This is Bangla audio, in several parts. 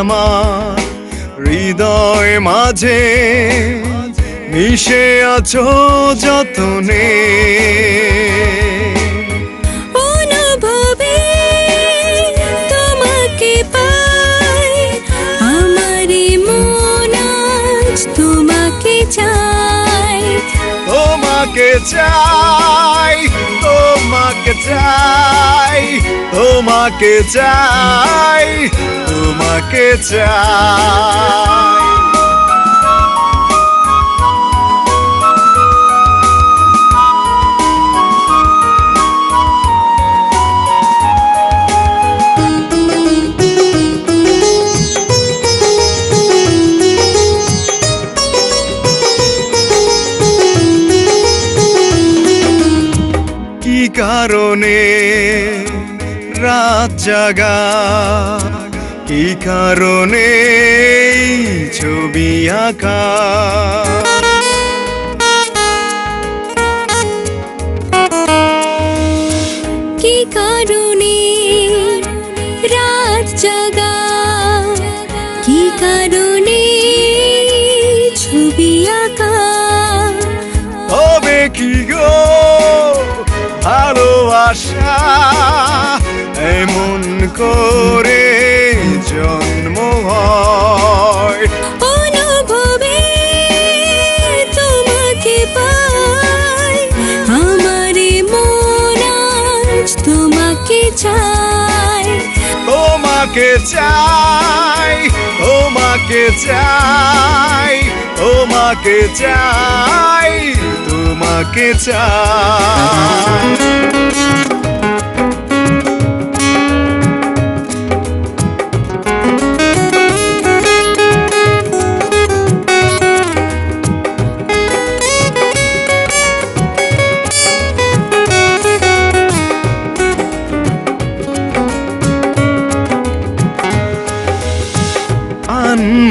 আমার হৃদয় মাঝে মিশে আছো যতনে। অনুভবে তোমাকে পাই, আমারই মন আজ তোমাকে চাই। তোমাকে চাই, তোমাকে চাই, তোমাকে চাই, তোমাকে চাই। কি কারণে রাত জাগা, কি কারণে ছবি আঁকা, কি কারণে রাত জাগা, কি কারণে ছবি আঁকা। হবে কি গো ভালোবাসা এমন করে জন্ম হয়। অনুভবে তোমাকে পাই, আমারই মন আজ তোমাকে চাই। তোমাকে চাই, তোমাকে চাই, তোমাকে চাই, তোমাকে চাই।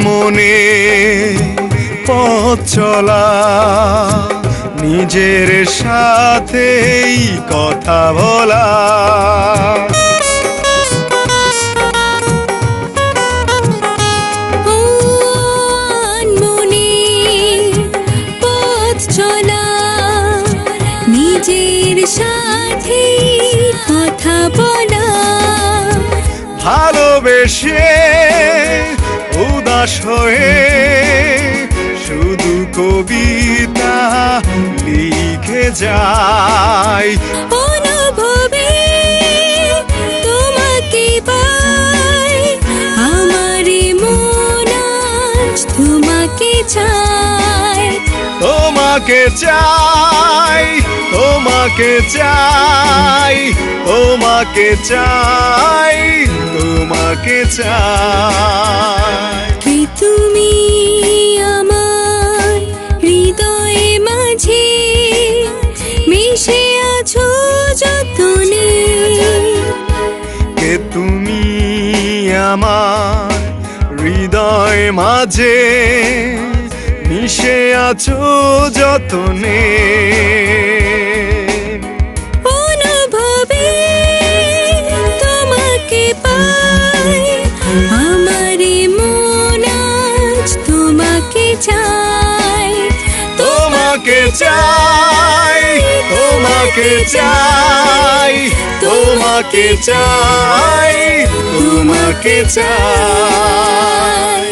মনে পথ চলা, নিজের সাথেই কথা বলা, মনে পথ চলা, নিজের সাথেই কথা বলা। ভালোবেসে উদাস হয়ে শুধু কবিতা লিখে যাই। অনুভবে তোমাকে পাই, আমারই মন আজ তোমাকে চাই। তোমাকে চাই, তোমাকে চাই, তোমাকে চাই, তোমাকে চাই। কি তুমি আমার হৃদয়ে মাঝে মিশে আছো যতনে। কে তুমি আমার হৃদয় মাঝে মিশে আছো যতনে। অনুভবে তোমাকে পাই, আমারই মন আজ তোমাকে চাই। তোমাকে চাই, তোমাকে চাই, তোমাকে চাই, তোমাকে চাই।